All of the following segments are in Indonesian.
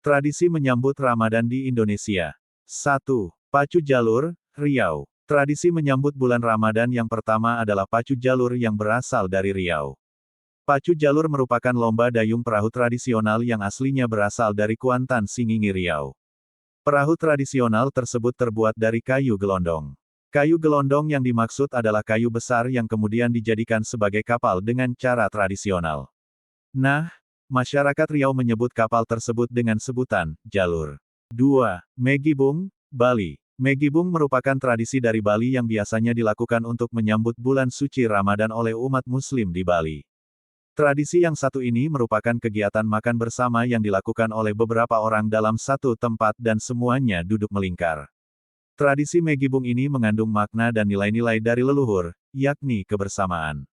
Tradisi menyambut Ramadan di Indonesia. 1. Pacu Jalur, Riau. Tradisi menyambut bulan Ramadan yang pertama adalah pacu jalur yang berasal dari Riau. Pacu jalur merupakan lomba dayung perahu tradisional yang aslinya berasal dari Kuantan, Singingi, Riau. Perahu tradisional tersebut terbuat dari kayu gelondong. Kayu gelondong yang dimaksud adalah kayu besar yang kemudian dijadikan sebagai kapal dengan cara tradisional. Nah, masyarakat Riau menyebut kapal tersebut dengan sebutan jalur. 2. Megibung, Bali. Megibung merupakan tradisi dari Bali yang biasanya dilakukan untuk menyambut bulan suci Ramadan oleh umat Muslim di Bali. Tradisi yang satu ini merupakan kegiatan makan bersama yang dilakukan oleh beberapa orang dalam satu tempat dan semuanya duduk melingkar. Tradisi Megibung ini mengandung makna dan nilai-nilai dari leluhur, yakni kebersamaan.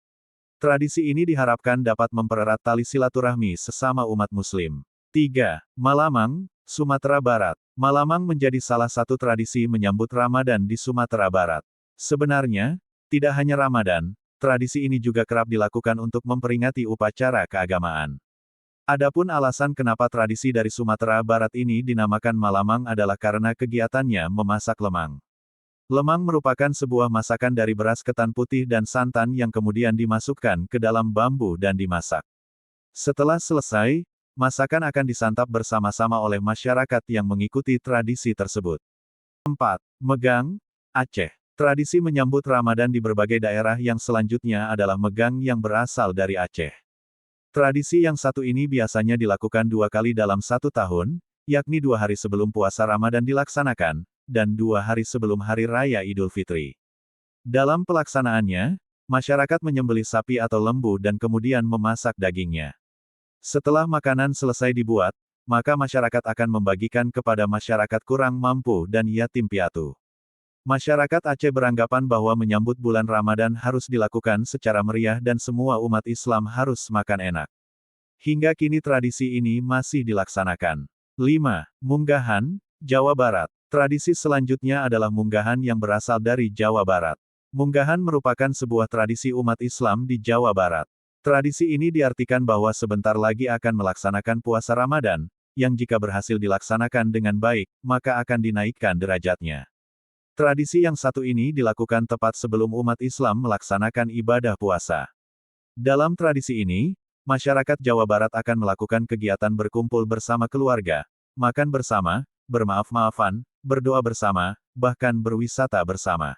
Tradisi ini diharapkan dapat mempererat tali silaturahmi sesama umat Muslim. 3. Malamang, Sumatera Barat. Malamang menjadi salah satu tradisi menyambut Ramadan di Sumatera Barat. Sebenarnya, tidak hanya Ramadan, tradisi ini juga kerap dilakukan untuk memperingati upacara keagamaan. Adapun alasan kenapa tradisi dari Sumatera Barat ini dinamakan Malamang adalah karena kegiatannya memasak lemang. Lemang merupakan sebuah masakan dari beras ketan putih dan santan yang kemudian dimasukkan ke dalam bambu dan dimasak. Setelah selesai, masakan akan disantap bersama-sama oleh masyarakat yang mengikuti tradisi tersebut. 4. Megang, Aceh. Tradisi menyambut Ramadan di berbagai daerah yang selanjutnya adalah megang yang berasal dari Aceh. Tradisi yang satu ini biasanya dilakukan 2 kali dalam 1 tahun, yakni 2 hari sebelum puasa Ramadan dilaksanakan, dan 2 hari sebelum Hari Raya Idul Fitri. Dalam pelaksanaannya, masyarakat menyembelih sapi atau lembu dan kemudian memasak dagingnya. Setelah makanan selesai dibuat, maka masyarakat akan membagikan kepada masyarakat kurang mampu dan yatim piatu. Masyarakat Aceh beranggapan bahwa menyambut bulan Ramadan harus dilakukan secara meriah dan semua umat Islam harus makan enak. Hingga kini tradisi ini masih dilaksanakan. 5. Munggahan, Jawa Barat. Tradisi selanjutnya adalah munggahan yang berasal dari Jawa Barat. Munggahan merupakan sebuah tradisi umat Islam di Jawa Barat. Tradisi ini diartikan bahwa sebentar lagi akan melaksanakan puasa Ramadan, yang jika berhasil dilaksanakan dengan baik, maka akan dinaikkan derajatnya. Tradisi yang satu ini dilakukan tepat sebelum umat Islam melaksanakan ibadah puasa. Dalam tradisi ini, masyarakat Jawa Barat akan melakukan kegiatan berkumpul bersama keluarga, makan bersama, bermaaf-maafan, berdoa bersama, bahkan berwisata bersama.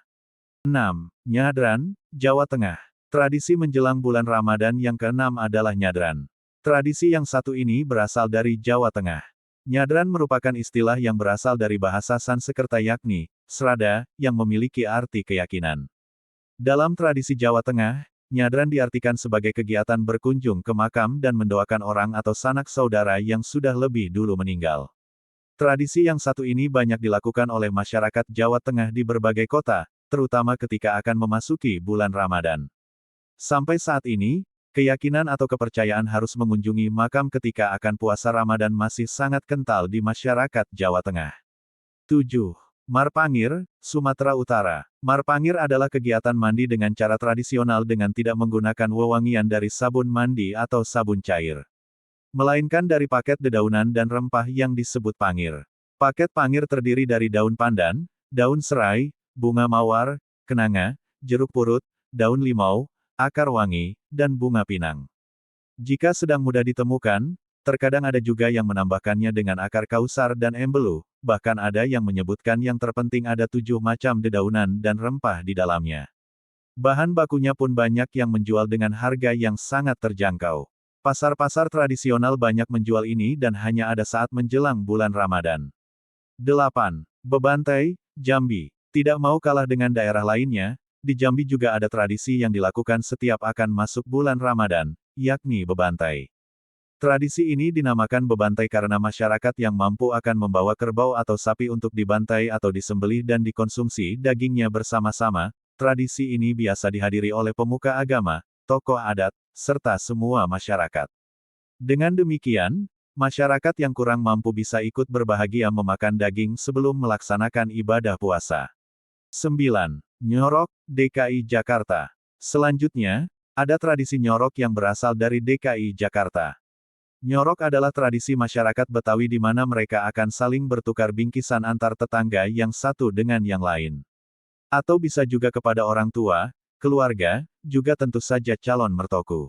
6. Nyadran, Jawa Tengah. Tradisi menjelang bulan Ramadan yang ke-6 adalah nyadran. Tradisi yang satu ini berasal dari Jawa Tengah. Nyadran merupakan istilah yang berasal dari bahasa Sanskerta yakni, srada, yang memiliki arti keyakinan. Dalam tradisi Jawa Tengah, nyadran diartikan sebagai kegiatan berkunjung ke makam dan mendoakan orang atau sanak saudara yang sudah lebih dulu meninggal. Tradisi yang satu ini banyak dilakukan oleh masyarakat Jawa Tengah di berbagai kota, terutama ketika akan memasuki bulan Ramadan. Sampai saat ini, keyakinan atau kepercayaan harus mengunjungi makam ketika akan puasa Ramadan masih sangat kental di masyarakat Jawa Tengah. 7. Marpangir, Sumatera Utara. Marpangir adalah kegiatan mandi dengan cara tradisional dengan tidak menggunakan wewangian dari sabun mandi atau sabun cair, melainkan dari paket dedaunan dan rempah yang disebut pangir. Paket pangir terdiri dari daun pandan, daun serai, bunga mawar, kenanga, jeruk purut, daun limau, akar wangi, dan bunga pinang. Jika sedang mudah ditemukan, terkadang ada juga yang menambahkannya dengan akar kausar dan embelu, bahkan ada yang menyebutkan yang terpenting ada 7 macam dedaunan dan rempah di dalamnya. Bahan bakunya pun banyak yang menjual dengan harga yang sangat terjangkau. Pasar-pasar tradisional banyak menjual ini dan hanya ada saat menjelang bulan Ramadan. 8. Bebantai, Jambi. Tidak mau kalah dengan daerah lainnya, di Jambi juga ada tradisi yang dilakukan setiap akan masuk bulan Ramadan, yakni bebantai. Tradisi ini dinamakan bebantai karena masyarakat yang mampu akan membawa kerbau atau sapi untuk dibantai atau disembelih dan dikonsumsi dagingnya bersama-sama. Tradisi ini biasa dihadiri oleh pemuka agama, tokoh adat, serta semua masyarakat. Dengan demikian, masyarakat yang kurang mampu bisa ikut berbahagia memakan daging sebelum melaksanakan ibadah puasa. 9. Nyorok, DKI Jakarta. Selanjutnya, ada tradisi nyorok yang berasal dari DKI Jakarta. Nyorok adalah tradisi masyarakat Betawi di mana mereka akan saling bertukar bingkisan antar tetangga yang satu dengan yang lain. Atau bisa juga kepada orang tua, keluarga, juga tentu saja calon mertoku.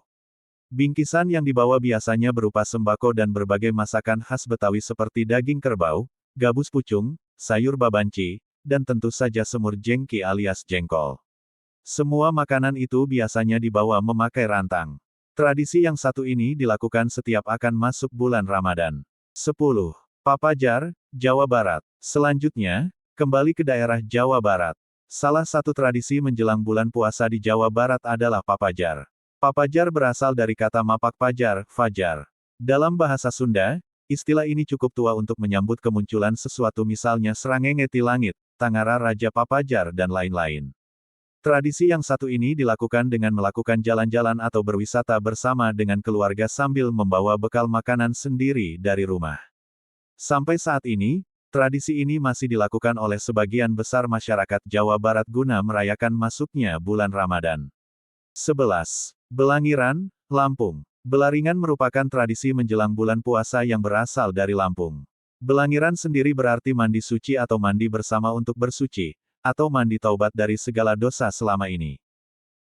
Bingkisan yang dibawa biasanya berupa sembako dan berbagai masakan khas Betawi seperti daging kerbau, gabus pucung, sayur babanci, dan tentu saja semur jengki alias jengkol. Semua makanan itu biasanya dibawa memakai rantang. Tradisi yang satu ini dilakukan setiap akan masuk bulan Ramadan. 10. Papajar, Jawa Barat. Selanjutnya, kembali ke daerah Jawa Barat. Salah satu tradisi menjelang bulan puasa di Jawa Barat adalah papajar. Papajar berasal dari kata mapak pajar, fajar. Dalam bahasa Sunda, istilah ini cukup tua untuk menyambut kemunculan sesuatu misalnya Srangenge ti langit, Tangara Raja Papajar dan lain-lain. Tradisi yang satu ini dilakukan dengan melakukan jalan-jalan atau berwisata bersama dengan keluarga sambil membawa bekal makanan sendiri dari rumah. Sampai saat ini, tradisi ini masih dilakukan oleh sebagian besar masyarakat Jawa Barat guna merayakan masuknya bulan Ramadan. 11. Belangiran, Lampung. Belaringan merupakan tradisi menjelang bulan puasa yang berasal dari Lampung. Belangiran sendiri berarti mandi suci atau mandi bersama untuk bersuci, atau mandi taubat dari segala dosa selama ini.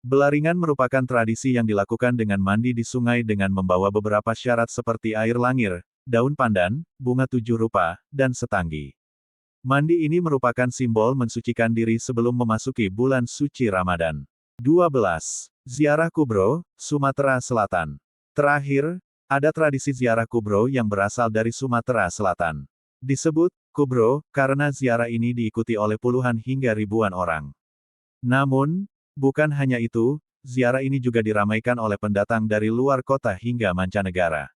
Belaringan merupakan tradisi yang dilakukan dengan mandi di sungai dengan membawa beberapa syarat seperti air langir, daun pandan, bunga 7 rupa, dan setanggi. Mandi ini merupakan simbol mensucikan diri sebelum memasuki bulan suci Ramadan. 12. Ziarah kubro, Sumatera Selatan. Terakhir, ada tradisi ziarah kubro yang berasal dari Sumatera Selatan. Disebut kubro karena ziarah ini diikuti oleh puluhan hingga ribuan orang. Namun, bukan hanya itu, ziarah ini juga diramaikan oleh pendatang dari luar kota hingga mancanegara.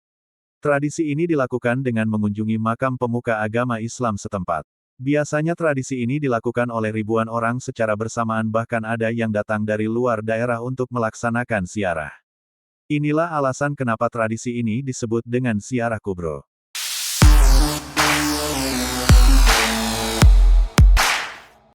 Tradisi ini dilakukan dengan mengunjungi makam pemuka agama Islam setempat. Biasanya tradisi ini dilakukan oleh ribuan orang secara bersamaan, bahkan ada yang datang dari luar daerah untuk melaksanakan ziarah. Inilah alasan kenapa tradisi ini disebut dengan ziarah kubro.